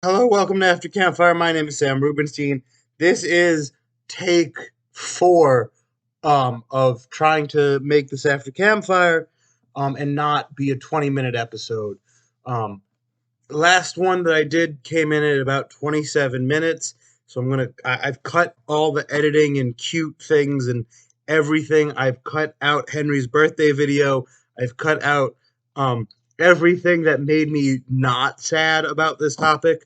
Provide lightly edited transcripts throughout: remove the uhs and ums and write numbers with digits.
Hello, welcome to After Campfire. My name is Sam Rubenstein. This is take four of trying to make this After Campfire and not be a 20-minute episode. Um, Last one that I did came in at about 27 minutes, so I've cut all the editing and cute things and everything. I've cut out Henry's birthday video. I've cut out um, everything that made me not sad about this topic.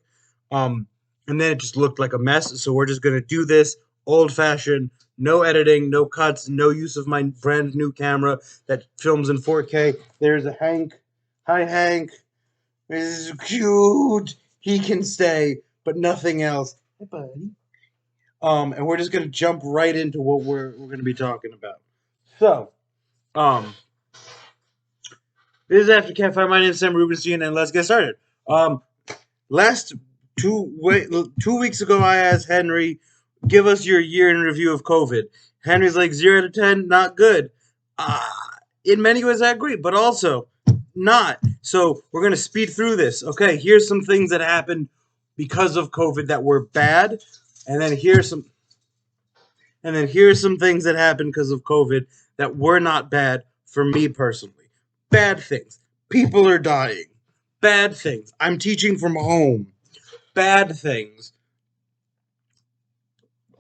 Um, and then it just looked like a mess. So we're just gonna do this old fashioned, no editing, no cuts, no use of my brand new camera that films in 4K. There's a Hank. Hi, Hank. This is cute. He can stay, but nothing else. Hey, buddy. And we're just gonna jump right into what we're gonna be talking about. So, um, this is After Campfire. My name is Sam Rubenstein, and let's get started. Um, last 2 weeks ago, I asked Henry, "Give us your year in review of COVID." Henry's like 0 to 10, not good. Uh, in many ways, I agree, but also not. So we're gonna speed through this. Okay, here's some things that happened because of COVID that were bad, and then here's some things that happened because of COVID that were not bad for me personally. Bad things. People are dying. Bad things. I'm teaching from home. Bad things.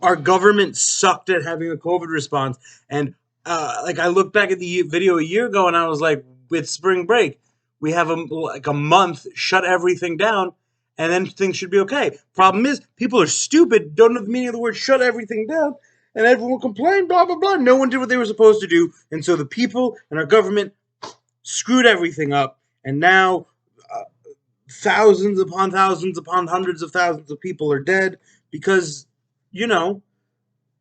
Our government sucked at having a COVID response. And like I looked back at the video a year ago and I was like, with spring break, we have like a month, shut everything down, and then things should be okay. Problem is, people are stupid, don't know the meaning of the word shut everything down, and everyone complained, blah, blah, blah. No one did what they were supposed to do. And so the people and our government screwed everything up. And now uh, thousands upon hundreds of thousands of people are dead because, you know,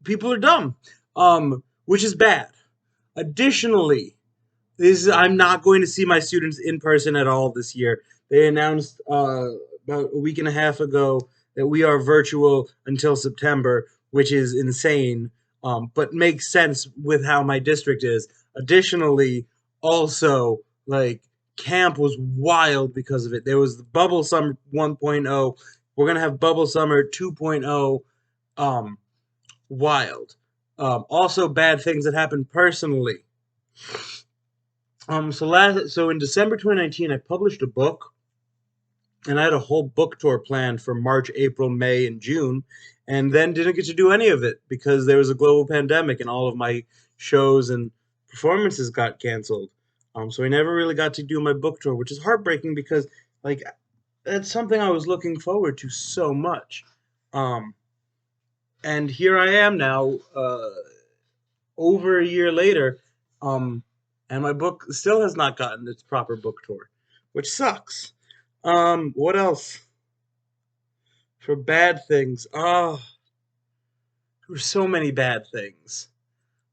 people are dumb, which is bad. Additionally, I'm not going to see my students in person at all this year. They announced about a week and a half ago that we are virtual until September, which is insane, but makes sense with how my district is. Additionally, also, like, camp was wild because of it. There was the Bubble Summer 1.0. We're going to have Bubble Summer 2.0. Um, Wild. Also, bad things that happened personally. So in December 2019, I published a book, and I had a whole book tour planned for March, April, May, and June, and then didn't get to do any of it because there was a global pandemic and all of my shows and performances got canceled. So I never really got to do my book tour, which is heartbreaking because like that's something I was looking forward to so much. Um, and here I am now, over a year later, um, and my book still has not gotten its proper book tour, which sucks. What else for bad things? Oh, there were so many bad things.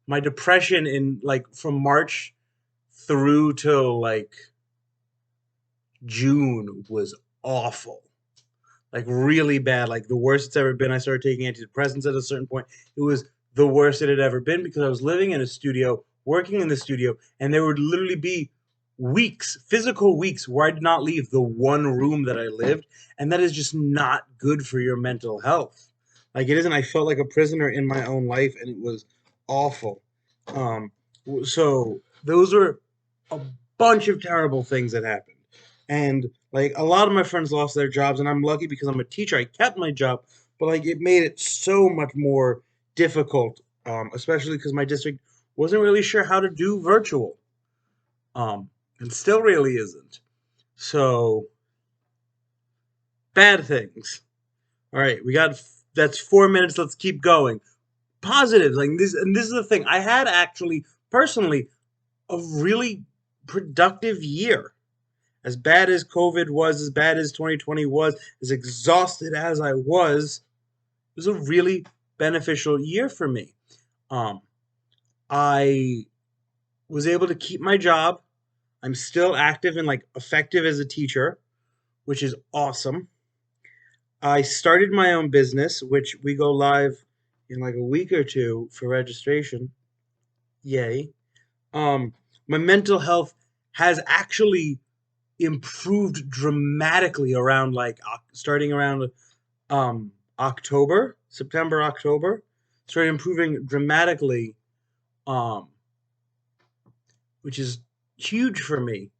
My depression in like from March through till like June was awful. Like really bad, like the worst it's ever been. I started taking antidepressants at a certain point. It was the worst it had ever been because I was living in a studio, working in the studio, and there would literally be weeks, physical weeks, where I did not leave the one room that I lived, and that is just not good for your mental health. Like it isn't. I felt like a prisoner in my own life, and it was awful. Um, so those are a bunch of terrible things that happened, and like a lot of my friends lost their jobs, and I'm lucky because I'm a teacher. I kept my job, but like it made it so much more difficult, especially because my district wasn't really sure how to do virtual, um, and still really isn't. So bad things. All right, we got that's 4 minutes. Let's keep going. Positives, like this, and this is the thing. I had actually personally a really productive year. As bad as COVID was, as bad as 2020 was, as exhausted as I was, it was a really beneficial year for me. Um, I was able to keep my job. I'm still active and like effective as a teacher, which is awesome. I started my own business, which we go live in like a week or two for registration. Yay. My mental health has actually improved dramatically around like starting around October, September, October, started improving dramatically, um, which is huge for me.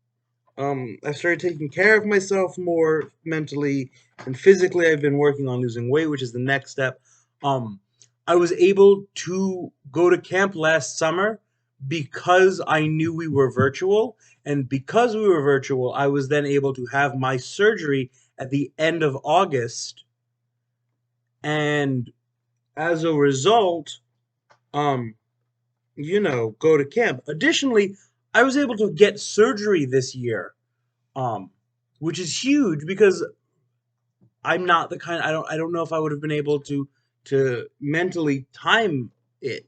I started taking care of myself more mentally and physically. I've been working on losing weight, which is the next step. Um, I was able to go to camp last summer because I knew we were virtual. And because we were virtual, I was then able to have my surgery at the end of August. And as a result, um, go to camp. Additionally, I was able to get surgery this year, um, which is huge because I'm not the kind. I don't know if I would have been able to mentally time it,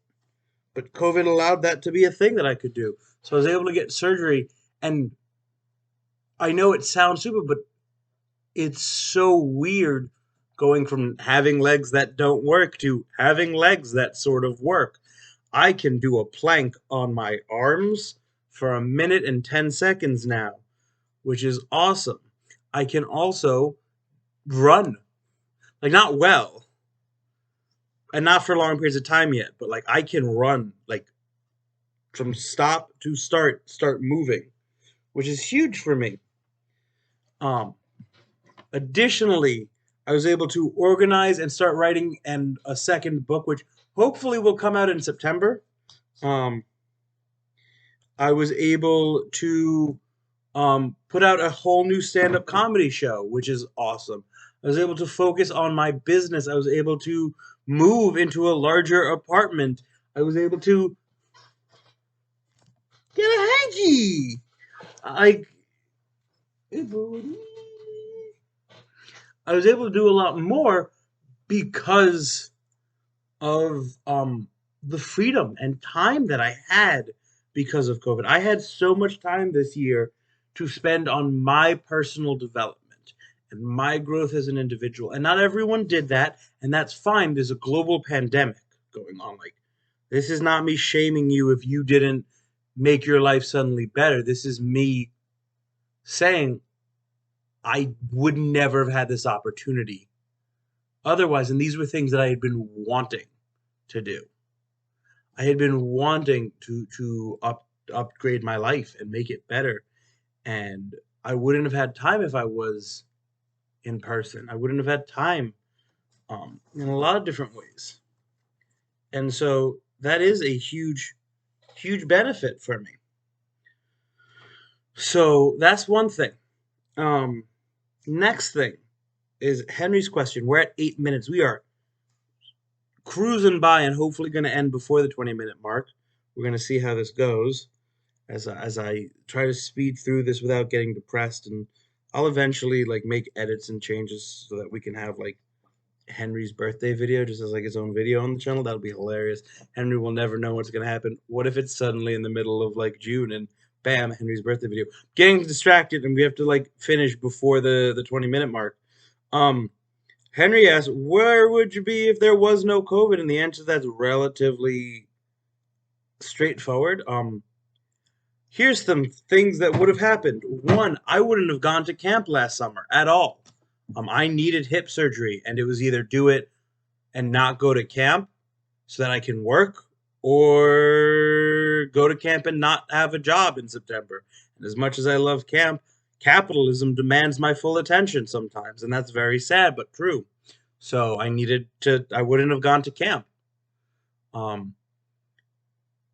but COVID allowed that to be a thing that I could do. So I was able to get surgery, and I know it sounds stupid, but it's so weird going from having legs that don't work to having legs that sort of work. I can do a plank on my arms for 1 minute and 10 seconds now, which is awesome. I can also run, like not well, and not for long periods of time yet, but like I can run like from stop to start moving, which is huge for me. Um, Additionally, I was able to organize and start writing and a second book, which hopefully will come out in September. Um, I was able to put out a whole new stand-up comedy show, which is awesome. I was able to focus on my business. I was able to move into a larger apartment. I was able to get a hanky. I I was able to do a lot more because of the freedom and time that I had because of COVID. I had so much time this year to spend on my personal development and my growth as an individual. And not everyone did that, and that's fine. There's a global pandemic going on. Like, this is not me shaming you if you didn't make your life suddenly better. This is me saying I would never have had this opportunity otherwise. And these were things that I had been wanting to do. I had been wanting to upgrade my life and make it better, and I wouldn't have had time if I was in person. I wouldn't have had time in a lot of different ways, and so that is a huge benefit for me. So that's one thing. Um, Next thing is Henry's question. We're at 8 minutes. We are cruising by and hopefully going to end before the 20-minute mark. We're going to see how this goes as I try to speed through this without getting depressed, and I'll eventually like make edits and changes so that we can have like Henry's birthday video just as like his own video on the channel. That'll be hilarious. Henry will never know what's gonna happen. What if it's suddenly in the middle of like June and bam, Henry's birthday video? Getting distracted and we have to like finish before the 20-minute mark. Henry asks, where would you be if there was no COVID? And the answer to that's relatively straightforward. Here's some things that would have happened. One, I wouldn't have gone to camp last summer at all. I needed hip surgery, and it was either do it and not go to camp so that I can work, or go to camp and not have a job in September. And as much as I love camp, capitalism demands my full attention sometimes, and that's very sad but true. So I wouldn't have gone to camp. Um,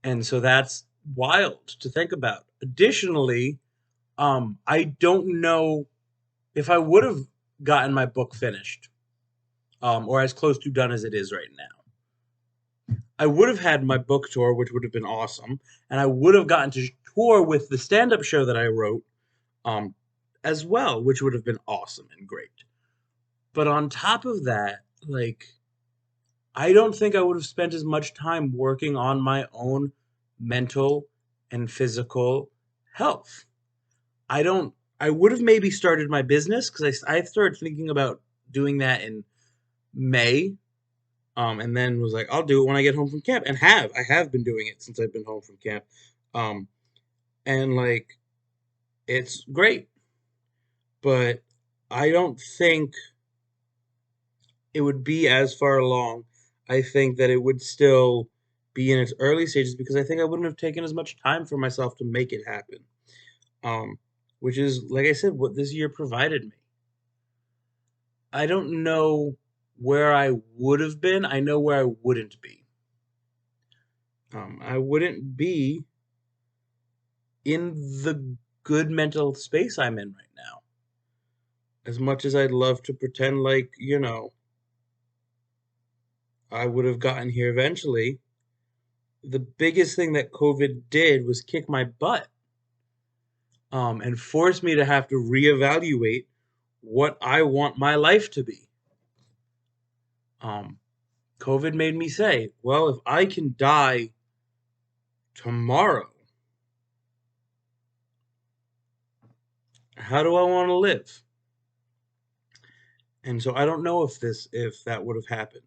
and so that's wild to think about. Additionally, I don't know if I would have gotten my book finished, or as close to done as it is right now. I would have had my book tour, which would have been awesome, and I would have gotten to tour with the stand-up show that I wrote, as well, which would have been awesome and great. But on top of that, like, I don't think I would have spent as much time working on my own mental and physical health. I don't. I would have maybe started my business because I started thinking about doing that in May, and then was like, I'll do it when I get home from camp, and I have been doing it since I've been home from camp, and like it's great. but I don't think it would be as far along. I think that it would still be in its early stages because I think I wouldn't have taken as much time for myself to make it happen. Um, which is, like I said, what this year provided me. I don't know where I would have been. I know where I wouldn't be. I wouldn't be in the good mental space I'm in right now. As much as I'd love to pretend like, I would have gotten here eventually, the biggest thing that COVID did was kick my butt, and force me to have to reevaluate what I want my life to be. Um, COVID made me say, well, if I can die tomorrow, how do I want to live? And so I don't know if that would have happened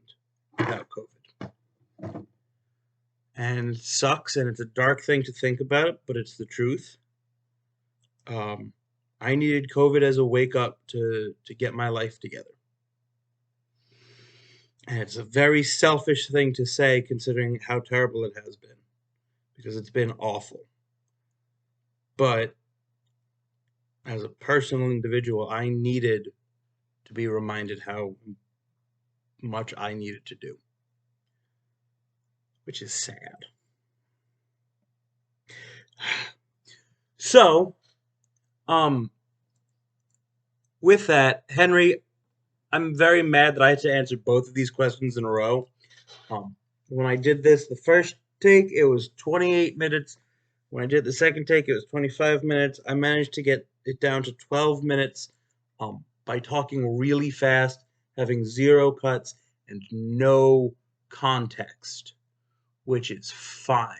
without COVID. And it sucks, and it's a dark thing to think about, but it's the truth. Um, I needed COVID as a wake up to get my life together. And it's a very selfish thing to say considering how terrible it has been, because it's been awful. But as a personal individual, I needed to be reminded how much I needed to do, which is sad. So, um, with that, Henry, I'm very mad that I had to answer both of these questions in a row. When I did this, the first take, it was 28 minutes. When I did the second take, it was 25 minutes. I managed to get it down to 12 minutes by talking really fast, having zero cuts, and no context, which is fine.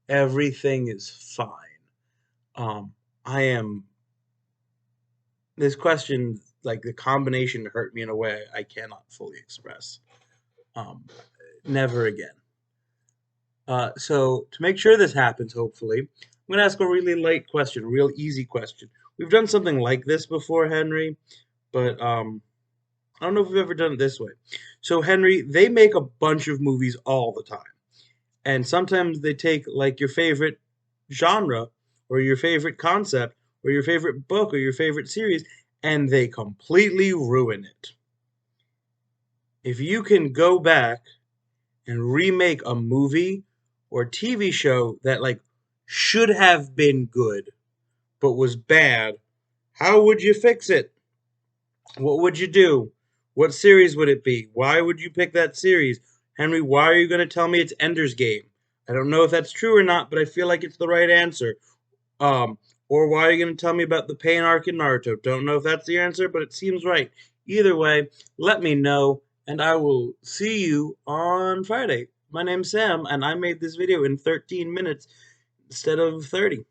Everything is fine. I am. This question, like the combination, hurt me in a way I cannot fully express. Um, Never again. So to make sure this happens, hopefully, I'm going to ask a really light question, a real easy question. We've done something like this before, Henry, but I don't know if we've ever done it this way. So, Henry, they make a bunch of movies all the time, and sometimes they take like your favorite genre or your favorite concept or your favorite book or your favorite series, and they completely ruin it. If you can go back and remake a movie or TV show that like should have been good but was bad, how would you fix it? What would you do? What series would it be? Why would you pick that series? Henry, why are you going to tell me it's Ender's Game? I don't know if that's true or not, but I feel like it's the right answer. Um, or why are you going to tell me about the pain arc in Naruto? Don't know if that's the answer, but it seems right. Either way, let me know, and I will see you on Friday. My name's Sam, and I made this video in 13 minutes instead of 30.